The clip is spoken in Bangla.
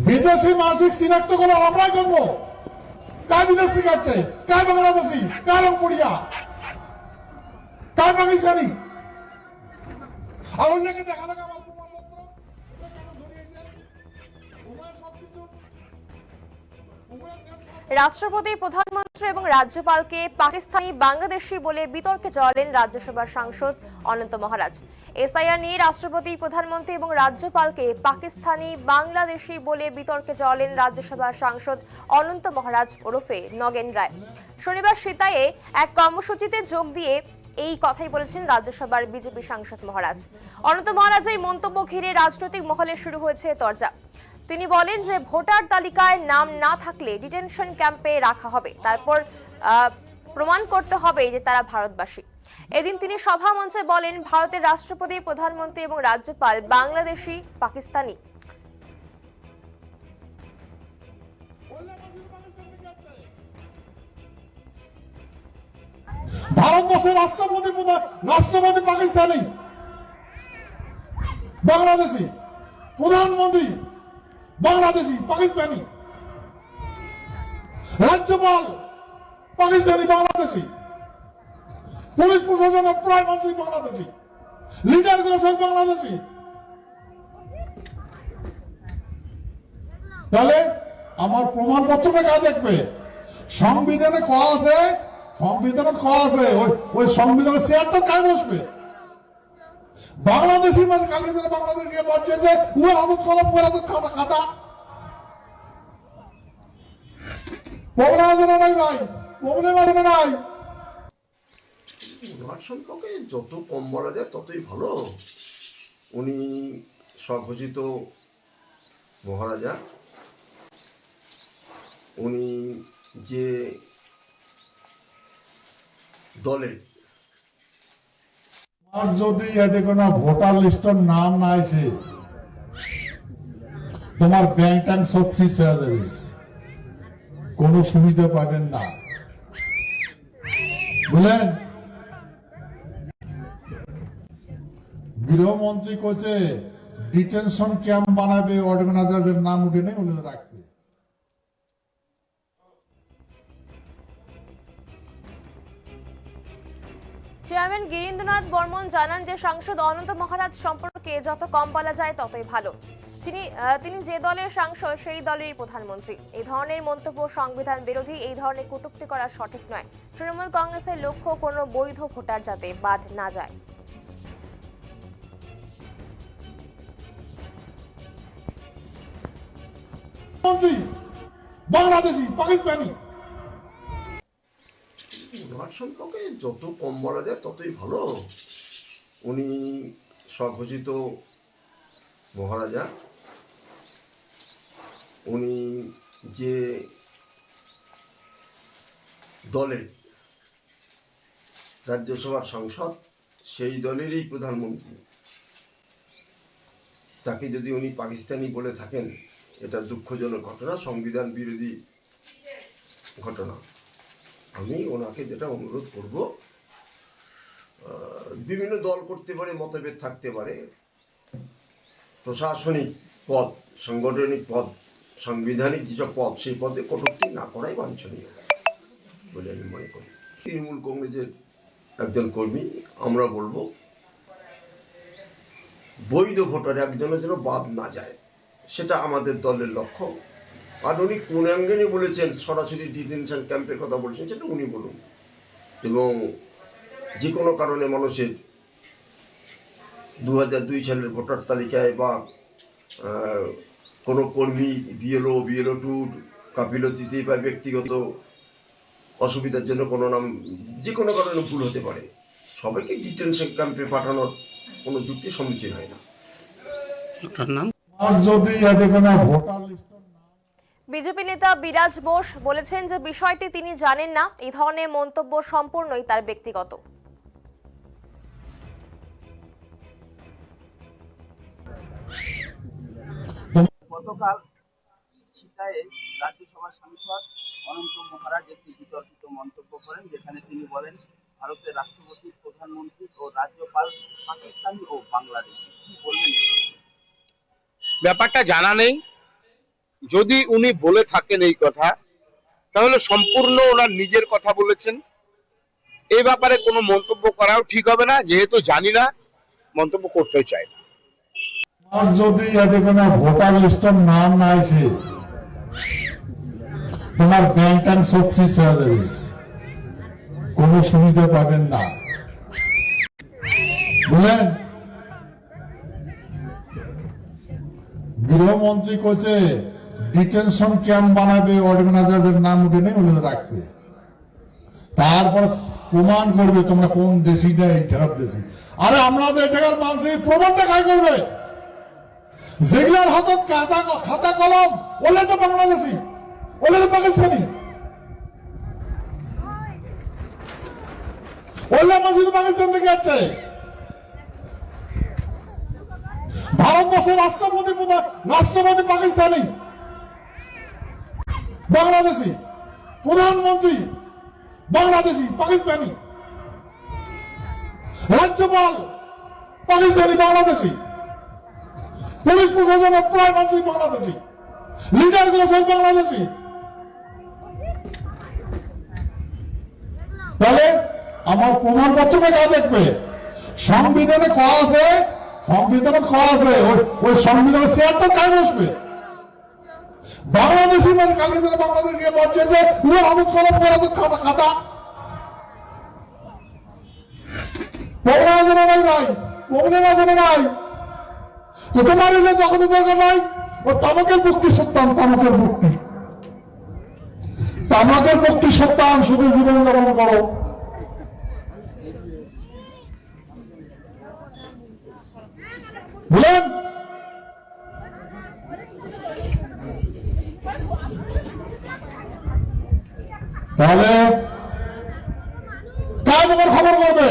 বিদেশি মানসিক চিনাক্ত করে আমরাই করবো। কার বিদেশ থেকে আসছে, কার বাংলাদেশি, কার রংপুরিয়া, কার পাকিস্তানি, আর অন্যকে দেখা লাগা আমার প্রমাণপত্র ধরিয়েছে। রাষ্ট্রপতি, প্রধানমন্ত্রী এবং রাজ্যপালকে পাকিস্তানি বাংলাদেশি বলে বিতর্কে জড়ালেন রাজ্যসভার সাংসদ অনন্ত মহারাজ। এসআইআর নিয়ে রাষ্ট্রপতি, প্রধানমন্ত্রী এবং রাজ্যপালকে পাকিস্তানি বাংলাদেশি বলে বিতর্কে জড়ালেন রাজ্যসভার সাংসদ অনন্ত মহারাজ ওরফে নগেন রায়। শনিবার সিতায়ে এক কর্মসূচিতে যোগ দিয়ে এই কথাই বলেছেন রাজ্যসভার বিজেপি সাংসদ মহারাজ। অনন্ত মহারাজ এই মন্তব্য ঘিরে রাজনৈতিক মহলে শুরু হয়েছে তরজা। তিনি বলেন যে ভোটার তালিকায় নাম না থাকলে ডিটেনশন ক্যাম্পে রাখা হবে, তারপর প্রমাণ করতে হবে যে তারা ভারতবাসী। এদিন তিনি সভা মঞ্চে বলেন, ভারতের রাষ্ট্রপতি, প্রধানমন্ত্রী এবং রাজ্যপাল বাংলাদেশি, পাকিস্তানি। ভারতবর্ষের রাষ্ট্রপতি পাকিস্তানি, বাংলাদেশি, প্রধানমন্ত্রী বাংলাদেশি, পাকিস্তানি, রাজ্যপাল পাকিস্তানি, বাংলাদেশি, পুলিশ প্রশাসনের প্রায় মানুষ বাংলাদেশি, লিডার গুলো সব বাংলাদেশি। তাহলে আমার প্রমাণপত্রটা কাজ দেখবে? সংবিধানে খোয়া আছে, ওই সংবিধানের চেয়ারটা কাজ বসবে। বাংলাদেশি মানে কালকে বাংলাদেশকে বলছে যে ওর হাতত কলম, ওর হাতত খাতা। প্রবলেম আছে না নাই ভাই? প্রবলেম আছে না নাই? ওনার সম্পর্কে যত কম বলা যায় ততই ভালো। উনি স্বঘোষিত মহারাজা। উনি যে দলে আর যদি এতে কোনো ভোটার লিস্টের নাম না আসে, তোমার ব্যাংক ট্যাঙ্ক সব ফ্রিজ হয়ে যাবে, কোনো সুবিধা পাবেন না, বুঝলেন? গৃহমন্ত্রী কইছে ডিটেনশন ক্যাম্প বানাবে, অর্গানাইজারদের নাম উঠে নেই বলে রাখবে। চেয়ারম্যান গিরীন্দ্রনাথ বর্মন জানান যে সাংসদ অনন্ত মহারাজ সম্পর্কে যত কম বলা যায় ততই ভালো। তিনি যে দলের সাংসদ সেই দলেরই প্রধানমন্ত্রী। এই ধরনের মন্তব্য সংবিধান বিরোধী, এই ধরনের কটূক্তি করা সঠিক নয়। তৃণমূল কংগ্রেসের লক্ষ্য কোনো বৈধ ভোটার যাতে বাদ না যায়। বাংলাদেশি, পাকিস্তানি। ওনার সম্পর্কে যত কম বলা যায় ততই ভালো। উনি স্বঘোষিত মহারাজা। উনি যে দলে রাজ্যসভার সাংসদ সেই দলেরই প্রধানমন্ত্রী। তাকে যদি উনি পাকিস্তানি বলে থাকেন, এটা দুঃখজনক ঘটনা, সংবিধান বিরোধী ঘটনা। আমি ওনাকে যেটা অনুরোধ করব, বিভিন্ন দল করতে পারে, মতভেদ থাকতে পারে, প্রশাসনিক পদ, সাংগঠনিক পদ, সাংবিধানিক যেসব পদ, সেই পদে কটূক্তি না করাই বাঞ্ছনীয় বলে আমি মনে করি। তৃণমূল কংগ্রেসের একজন কর্মী, আমরা বলবো বৈধ ভোটার একজনের যেন বাদ না যায়, সেটা আমাদের দলের লক্ষ্য। আর উনি কোন অ্যাঙ্গেলে বলেছেন, সরাসরি ডিটেনশন ক্যাম্পের কথা বলেছেন, সেটা উনি বলুন। এবং যে কোনো কারণে মানুষের 2002 সালের ভোটার তালিকায় বা কোনো কর্মী বিএলও 2 গাফিলতিতে বা ব্যক্তিগত অসুবিধার জন্য কোনো নাম যে কোনো কারণে ভুল হতে পারে, সবাইকে ডিটেনশন ক্যাম্পে পাঠানোর কোনো যুক্তি সমীচীন হয় না। আর যদি এতে কোনো ভোটার লিস্ট বিজেপি নেতা বিরাজ বোস বলেছেন যে বিষয়টি তিনি জানেন না। এই ধরনের মন্তব্য সম্পূর্ণই তার ব্যক্তিগত। গতকাল সিতায়ে রাজ্যসভার সাংসদ অনন্ত মহারাজ একটি বিতর্কিত মন্তব্য করেন, যেখানে তিনি বলেন ভারতের রাষ্ট্রপতি, প্রধানমন্ত্রী ও রাজ্যপাল পাকিস্তানি ও বাংলাদেশি। কি বলবেন? ব্যাপারটা জানা নেই, যদি উনি বলে থাকেন এই কথা, তাহলে সম্পূর্ণ ওনার নিজের কথা বলেছেন। এই ব্যাপারে কোনো মন্তব্য করাও ঠিক হবে না, যেহেতু জানি না, মন্তব্য করতে চাই না। আর যদি এখানে ভোটার লিস্টের নাম না আসে, তোমার ব্যাংক ট্যাঙ্ক সব ফ্রিজ হয়ে যাবে, কোনো সুবিধা পাবেন না, বুঝলেন? গৃহমন্ত্রী কইছে ডিটেনশন ক্যাম্প বানাবে, অর্গানাইজারদের নাম উঠে নেই ওগুলো রাখবে, তারপর প্রমাণ করবে তোমরা কোন দেশিটা এই টাকার দেশি। আরে আমাদের টাকার মানুষের প্রমাণটা কাজ করবে, যেগুলার হাতত খাতা কলম ওলে তো বাংলাদেশি, ওলে তো পাকিস্তানি, ওলে মসজিদ পাকিস্তান থেকে যাচ্ছে। ভারতবর্ষের রাষ্ট্রপতি পাকিস্তানি, বাংলাদেশি, প্রধানমন্ত্রী বাংলাদেশি পাকিস্তানি, রাজ্যপাল পাকিস্তানি বাংলাদেশি, পুলিশ প্রশাসনের প্রায় মানুষই বাংলাদেশি, লিডার গুলো সব বাংলাদেশি। তাহলে আমার প্রমাণপত্রটা কাজ দেখবে, সংবিধানে করা আছে, ওই সংবিধানের চেয়ারটা কাজ বসবে। বাংলাদেশি মানে কালকে দিনে বাংলাদেশকে বলছে যে হাজত কলম খাতা প্রবলেম নাই ভাই, প্রবলেম আছে না ভাই? তো তোমার যখন দরকার নাই, ও তামাকের মুক্তি সত্যান, তামাকের মুক্তি সত্যান, শুধু জীবনযাপন করো। বুঝলেন? তাহলে কাজ আমার খবর করবে।